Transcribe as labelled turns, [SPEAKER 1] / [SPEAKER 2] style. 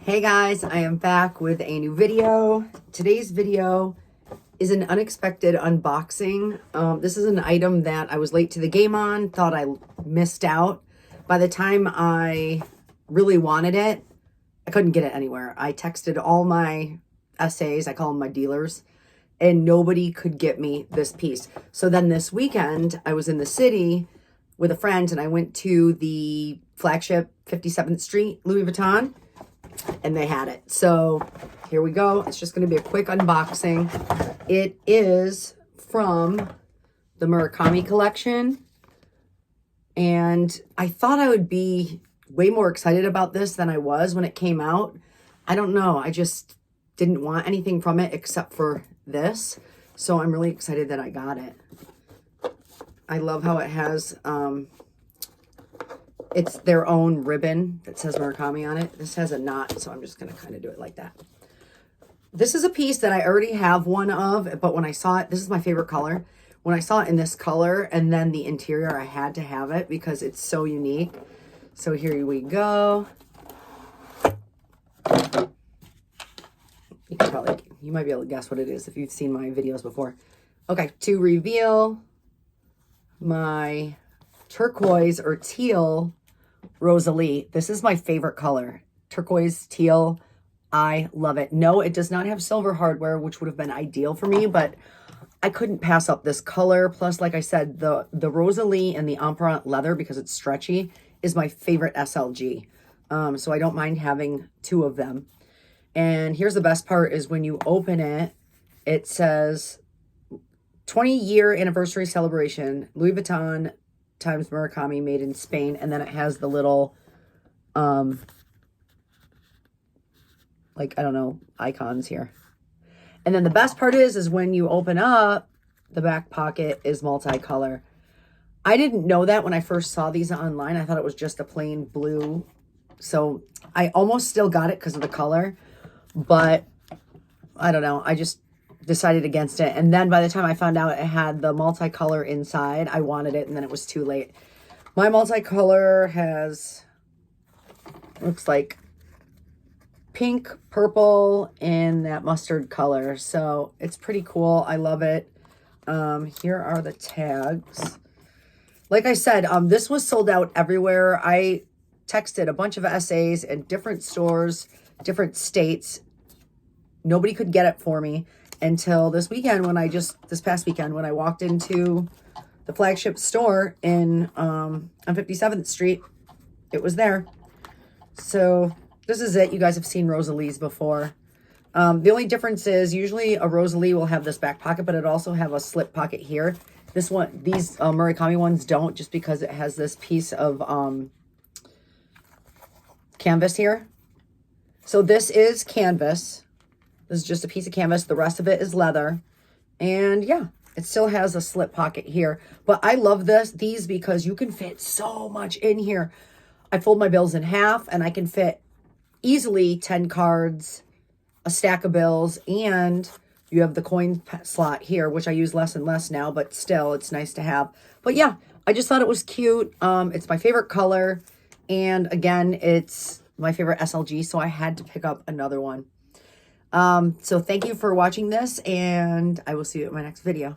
[SPEAKER 1] Hey guys, I am back with a new video. Today's video is an unexpected unboxing. This is an item that I was late to the game on, thought I missed out. By the time I really wanted it, I couldn't get it anywhere. I texted all my SAs, I call them my dealers, and nobody could get me this piece. So then this weekend, I was in the city with a friend and I went to the flagship 57th Street Louis Vuitton and they had it. So here we go. It's just going to be a quick unboxing. It is from the Murakami collection. And I thought I would be way more excited about this than I was when it came out. I don't know. I just didn't want anything from it except for this. So I'm really excited that I got it. I love how it has, it's their own ribbon that says Murakami on it. This has a knot, so I'm just going to kind of do it like that. This is a piece that I already have one of, but when I saw it, this is my favorite color. When I saw it in this color and then the interior, I had to have it because it's so unique. So here we go. You might be able to guess what it is if you've seen my videos before. Okay, to reveal my turquoise or teal Rosalie. This is my favorite color. Turquoise, teal. I love it. No, it does not have silver hardware, which would have been ideal for me, but I couldn't pass up this color. Plus, like I said, the Rosalie and the Empriente leather, because it's stretchy, is my favorite SLG. So I don't mind having two of them. And here's the best part is when you open it, it says 20-year anniversary celebration, Louis Vuitton times Murakami, made in Spain. And then it has the little, like, I don't know, icons here. And then the best part is when you open up, the back pocket is multicolor. I didn't know that when I first saw these online. I thought it was just a plain blue. So I almost still got it because of the color. But I don't know. I just decided against it. And then by the time I found out it had the multicolor inside, I wanted it, and then it was too late. My multicolor has, looks like pink, purple, and that mustard color. So it's pretty cool. I love it. Here are the tags. Like I said, this was sold out everywhere. I texted a bunch of SAs in different stores, different states. Nobody could get it for me until this weekend this past weekend when I walked into the flagship store on 57th Street. It was there. So this is it. You guys have seen Rosalies before. The only difference is usually a Rosalie will have this back pocket, but it also have a slip pocket here. This one, these Murakami ones don't, just because it has this piece of canvas here. So this is canvas. This is just a piece of canvas. The rest of it is leather. And yeah, it still has a slip pocket here. But I love these because you can fit so much in here. I fold my bills in half and I can fit easily 10 cards, a stack of bills, and you have the coin slot here, which I use less and less now, but still it's nice to have. But yeah, I just thought it was cute. It's my favorite color. And again, it's my favorite SLG, so I had to pick up another one. So thank you for watching this, and I will see you at my next video.